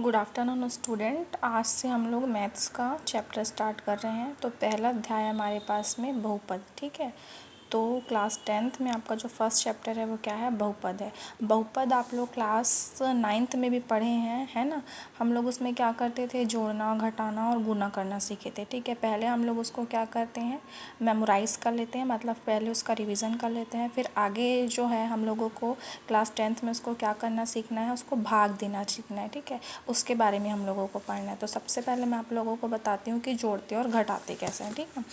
Good afternoon student. आज से हम लोग मैथ्स का चैप्टर स्टार्ट कर रहे हैं। तो पहला अध्याय हमारे पास में बहुपद, ठीक है। तो क्लास 10th में आपका जो फर्स्ट चैप्टर है वो क्या है, बहुपद है। बहुपद आप लोग क्लास 9th में भी पढ़े हैं, है ना। हम लोग उसमें क्या करते थे, जोड़ना, घटाना और गुना करना सीखे थे, ठीक है। पहले हम लोग उसको क्या करते हैं, मेमोराइज़ कर लेते हैं, मतलब पहले उसका रिवीजन कर लेते हैं। फिर आगे जो है हम लोगों को क्लास 10th में उसको क्या करना सीखना है, उसको भाग देना सीखना है, ठीक है। उसके बारे में हम लोगों को पढ़ना है। तो सबसे पहले मैं आप लोगों को बताती हूँ कि जोड़ते और घटाते कैसे हैं, ठीक है।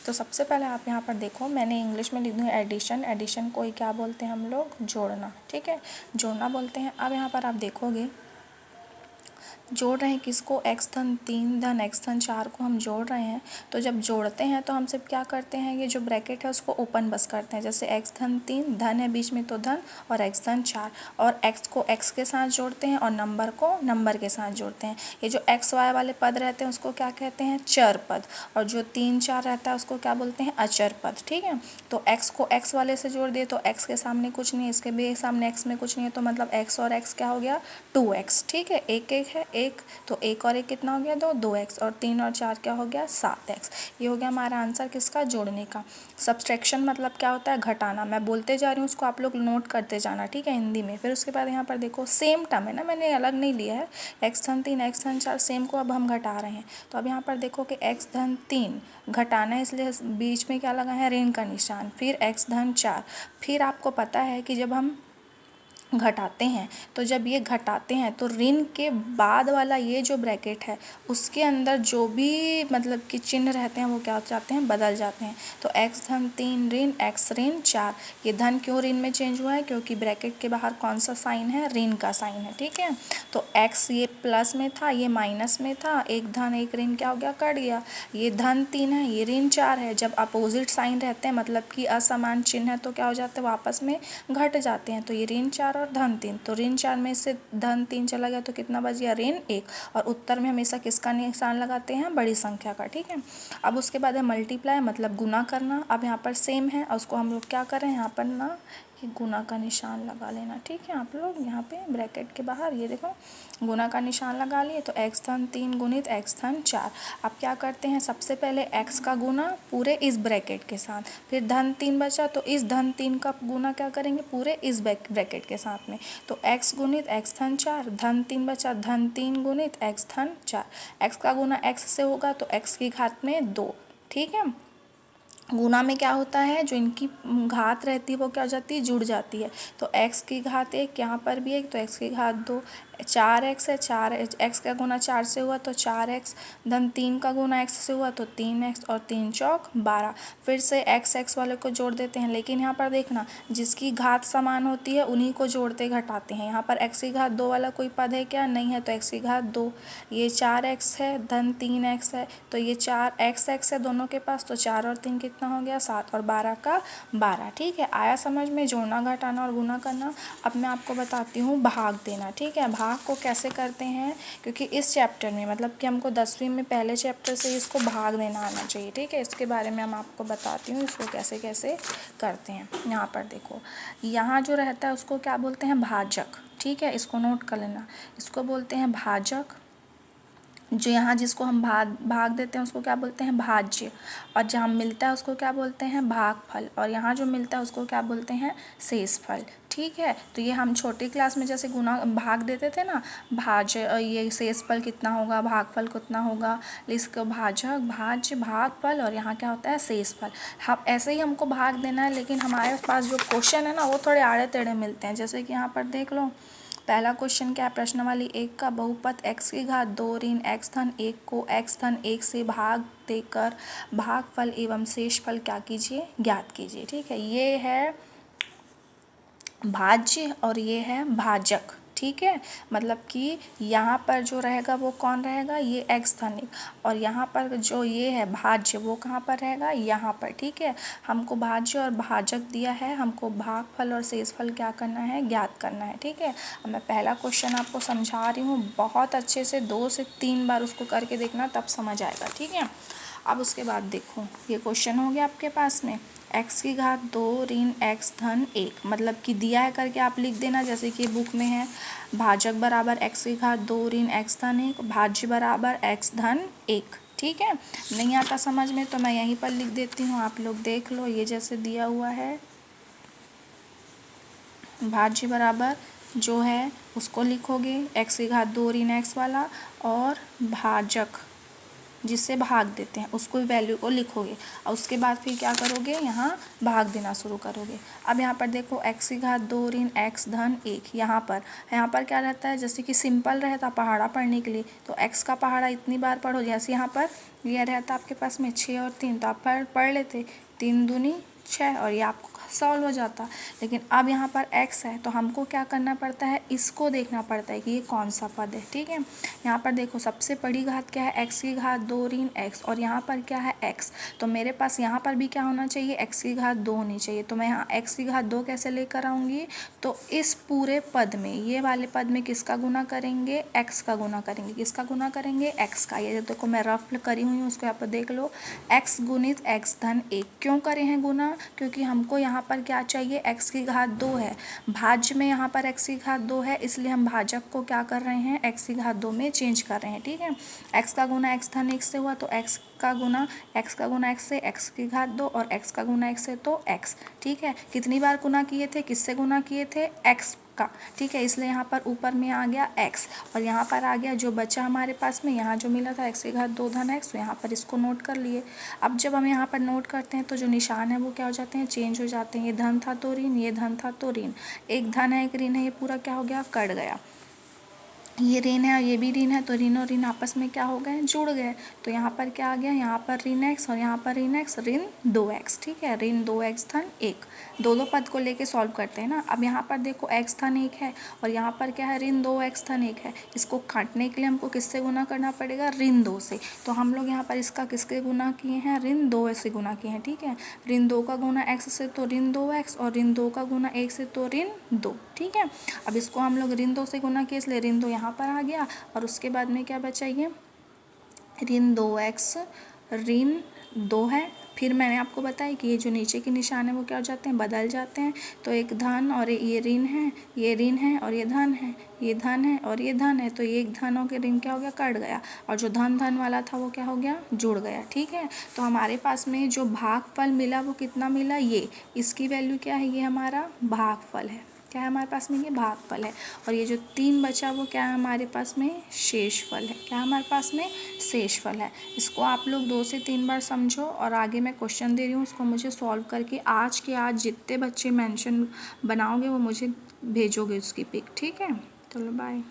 तो सबसे पहले आप यहाँ पर देखो, मैंने इंग्लिश में लिख दूँ एडिशन। एडिशन को ही क्या बोलते हैं हम लोग, जोड़ना, ठीक है, जोड़ना बोलते हैं। अब यहाँ पर आप देखोगे जोड़ रहे हैं किसको, x धन 3 धन x धन 4 को हम जोड़ रहे हैं। तो जब जोड़ते हैं तो हम सिर्फ क्या करते हैं, ये जो ब्रैकेट है उसको ओपन बस करते हैं। जैसे x धन 3, धन है बीच में तो धन, और x धन 4, और x को x के साथ जोड़ते हैं और नंबर को नंबर के साथ जोड़ते हैं। ये जो x y वाले पद रहते हैं उसको क्या कहते हैं, चर पद, और जो 3 4 रहता है उसको क्या बोलते हैं, अचर पद, ठीक है। तो x को x वाले से जोड़ दिए तो x के सामने कुछ नहीं है, इसके भी सामने x में कुछ नहीं है, तो मतलब x और x क्या हो गया, 2x, ठीक है। एक एक है एक, तो एक और एक कितना हो गया, 2x, और 3 और 4 क्या हो गया, 7x। ये हो गया हमारा आंसर किसका, जोड़ने का। सब्सट्रैक्शन मतलब क्या होता है, घटाना। मैं बोलते जा रही हूँ, उसको आप लोग नोट करते जाना, ठीक है, हिंदी में। फिर उसके बाद यहाँ पर देखो सेम टर्म है ना, मैंने अलग नहीं लिया है। x धन 3 x धन 4 सेम को अब हम घटा रहे हैं। तो अब यहाँ पर देखो कि x धन 3 घटाना है, इसलिए बीच में क्या लगा है, ऋण का निशान। फिर x धन 4, फिर आपको पता है कि जब हम घटाते हैं, तो जब ये घटाते हैं तो ऋण के बाद वाला ये जो ब्रैकेट है उसके अंदर जो भी मतलब कि चिन्ह रहते हैं वो क्या हो जाते हैं, बदल जाते हैं। तो x धन 3 ऋण x ऋण 4, ये धन क्यों ऋण में चेंज हुआ है, क्योंकि ब्रैकेट के बाहर कौन सा साइन है, ऋण का साइन है, ठीक है। तो x ये प्लस में था, ये माइनस में था, एक धन एक ऋण क्या हो गया, कट गया। ये धन 3 है, ये ऋण 4 है। जब अपोजिट साइन रहते हैं, मतलब कि असमान चिन्ह है, तो क्या हो जाते हैं, वो आपस में घट जाते हैं। तो ये ऋण 4 और धन 3, तो ऋण 4 में से धन 3 चला गया तो कितना बच गया, ऋण 1। और उत्तर में हमेशा किसका निशान लगाते हैं, बड़ी संख्या का, ठीक है। अब उसके बाद है मल्टीप्लाई, मतलब गुना करना। अब यहाँ पर सेम है और उसको हम लोग क्या करें, यहाँ पर ना ये गुना का निशान लगा लेना, ठीक है। आप लोग यहाँ पे ब्रैकेट के बाहर ये देखो गुना का निशान लगा लिए। तो x धन 3 गुणित x धन 4। अब क्या करते हैं, सबसे पहले x का गुना पूरे इस ब्रैकेट के साथ, फिर धन 3 बचा तो इस धन 3 का गुना क्या करेंगे, पूरे इस ब्रैकेट के साथ में। तो x गुणित x धन 4, धन 3 बचा, धन 3 गुणित x धन 4। x का गुना x से होगा तो x की घात में 2, ठीक है। गुना में क्या होता है, जो इनकी घात रहती है वो क्या हो जाती है, जुड़ जाती है। तो x की घात 1, यहाँ पर भी 1, तो x की घात 2, 4x है, 4 x का गुना 4 से हुआ तो 4x, धन 3 का गुना x से हुआ तो 3x, और 3 चौक 12। फिर से x वाले को जोड़ देते हैं, लेकिन यहाँ पर देखना जिसकी घात समान होती है उन्हीं को जोड़ते घटाते हैं। यहाँ पर x की घात 2 वाला कोई पद है क्या, नहीं है, तो x की घात 2। ये 4x है, धन 3x है, तो ये 4x है दोनों के पास, तो 4 और 3 कितना हो गया, 7, और 12 का 12, ठीक है। आया समझ में, जोड़ना घटाना और गुना करना। अब मैं आपको बताती हूँ भाग देना, ठीक है। भाग को कैसे करते हैं, क्योंकि इस चैप्टर में मतलब कि हमको 10वीं में पहले चैप्टर से इसको भाग देना आना चाहिए, ठीक है। इसके बारे में हम आपको बताती हूँ इसको कैसे कैसे करते हैं। यहाँ पर देखो, यहाँ जो रहता है उसको क्या बोलते हैं, भाजक, ठीक है। इसको नोट कर लेना, इसको बोलते हैं भाजक। जो यहाँ जिसको हम भाग देते हैं उसको क्या बोलते हैं, भाज्य। और जहाँ मिलता है उसको क्या बोलते हैं, भागफल। और यहाँ जो मिलता है उसको क्या बोलते हैं, शेषफल, ठीक है। तो ये हम छोटी क्लास में जैसे गुना भाग देते थे ना, ये शेषफल कितना होगा, भागफल कितना होगा, इसको भाजक, भाज्य, भागफल, और यहाँ क्या होता है, शेषफल। हम ऐसे ही हमको भाग देना है, लेकिन हमारे पास जो क्वेश्चन है ना वो थोड़े आड़े टेढ़े मिलते हैं। जैसे कि यहाँ पर देख लो, पहला क्वेश्चन क्या है, प्रश्न वाली 1 का बहुपद x की घात 2 ऋण x धन 1 को x धन 1 से भाग देकर भागफल एवं शेषफल क्या कीजिए, ज्ञात कीजिए, ठीक है। ये है भाज्य और ये है भाजक, ठीक है। मतलब कि यहाँ पर जो रहेगा वो कौन रहेगा, ये x धन 1, और यहाँ पर जो ये है भाज्य वो कहाँ पर रहेगा, यहाँ पर, ठीक है। हमको भाज्य और भाजक दिया है, हमको भागफल और शेषफल क्या करना है, ज्ञात करना है, ठीक है। अब मैं पहला क्वेश्चन आपको समझा रही हूँ, बहुत अच्छे से 2 से 3 बार उसको करके देखना, तब समझ आएगा, ठीक है। अब उसके बाद देखो, ये क्वेश्चन हो गया आपके पास में, x की घात 2 ऋण x धन 1, मतलब कि दिया है करके आप लिख देना, जैसे कि बुक में है भाजक बराबर x की घात 2 ऋण x धन 1, भाज्य बराबर x धन 1। ठीक है, नहीं आता समझ में तो मैं यहीं पर लिख देती हूँ, आप लोग देख लो। ये जैसे दिया हुआ है, भाज्य बराबर जो है उसको लिखोगे x की घात 2 ऋण x वाला, और भाजक जिससे भाग देते हैं उसको वैल्यू को लिखोगे, और उसके बाद फिर क्या करोगे, यहाँ भाग देना शुरू करोगे। अब यहाँ पर देखो x की घात 2 ऋण x धन 1, यहाँ पर क्या रहता है, जैसे कि सिंपल रहता पहाड़ा पढ़ने के लिए, तो x का पहाड़ा इतनी बार पढ़ो। जैसे यहाँ पर यह रहता आपके पास में 6 और 3, तो आप पढ़ लेते 3 दूनी 6, और ये आपको सॉल्व हो जाता। लेकिन अब यहाँ पर x है तो हमको क्या करना पड़ता है, इसको देखना पड़ता है कि ये कौन सा पद है। ठीक है, यहाँ पर देखो सबसे बड़ी घात क्या है, x की घात 2 ऋण x, और यहाँ पर क्या है x, तो मेरे पास यहाँ पर भी क्या होना चाहिए, x की घात 2 होनी चाहिए। तो मैं यहाँ x की घात 2 कैसे लेकर आऊँगी, तो इस पूरे पद में, ये वाले पद में किसका गुना करेंगे, x का गुना करेंगे। किसका गुना करेंगे, x का। ये देखो मैं रफ करी हुई हूँ, उसको यहाँ पर देख लो, x गुणित x धन 1। क्यों करे हैं गुना, क्योंकि हमको यहाँ पर क्या चाहिए, x की घात 2 है, भाज्य में यहाँ पर x की घात 2 है, इसलिए हम भाजक को क्या कर रहे हैं, x की घात 2 में चेंज कर रहे हैं। ठीक है, x का गुना x धन 1 से हुआ, तो x का गुना x से x की घात 2, और x का गुना x से तो x। ठीक है, कितनी बार गुना किए थे, किससे गुना किए थे, x का। ठीक है, इसलिए यहाँ पर ऊपर में आ गया x, और यहाँ पर आ गया जो बचा हमारे पास में, यहाँ जो मिला था x की घात 2 धन x, तो यहाँ पर इसको नोट कर लिए। अब जब हम यहाँ पर नोट करते हैं तो जो निशान है वो क्या हो जाते हैं, चेंज हो जाते हैं। ये धन था तो ऋण, ये धन था तो ऋण, एक धन है एक ऋण है, ये पूरा क्या हो गया, कट गया। ये ऋण है और ये भी ऋण है, तो ऋण और ऋण आपस में क्या हो गए, जुड़ गए। तो यहाँ पर क्या आ गया, यहाँ पर ऋण x और यहाँ पर ऋण x, ऋण 2x। ठीक है, ऋण 2x धन 1, दो पद को लेके सॉल्व करते हैं ना। अब यहाँ पर देखो x धन 1 है और यहाँ पर क्या है, ऋण 2x धन 1 है। इसको काटने के लिए हमको किससे गुना करना पड़ेगा, ऋण 2 से। तो हम लोग यहाँ पर इसका किसके गुना किए हैं, ऋण 2 से गुना किए हैं। ठीक है, ऋण 2 का गुना x से तो ऋण 2x, और ऋण 2 का गुना 1 से तो ऋण 2। ठीक है, अब इसको हम लोग ऋण 2 से गुना किए, इसलिए ऋण 2 यहाँ पर आ गया, और उसके बाद में क्या बचा, ये ऋण 2x ऋण 2 है। फिर मैंने आपको बताया कि ये जो नीचे के निशान है वो क्या हो जाते हैं, बदल जाते हैं। तो एक धन और ये ऋण है, ये ऋण है और ये धन है, ये धन है और ये धन है, तो ये एक धन के ऋण क्या हो गया, कट गया, और जो धन धन वाला था वो क्या हो गया, जुड़ गया। ठीक है, तो हमारे पास में जो भागफल मिला वो कितना मिला, ये इसकी वैल्यू क्या है, ये हमारा भागफल है। क्या है हमारे पास में, ये भागफल है। और ये जो 3 बचा वो क्या है हमारे पास में, शेषफल है। क्या हमारे पास में, शेषफल है। इसको आप लोग 2 से 3 बार समझो, और आगे मैं क्वेश्चन दे रही हूँ उसको मुझे सॉल्व करके आज के आज जितने बच्चे मेंशन बनाओगे वो मुझे भेजोगे उसकी पिक। ठीक है, चलो बाय।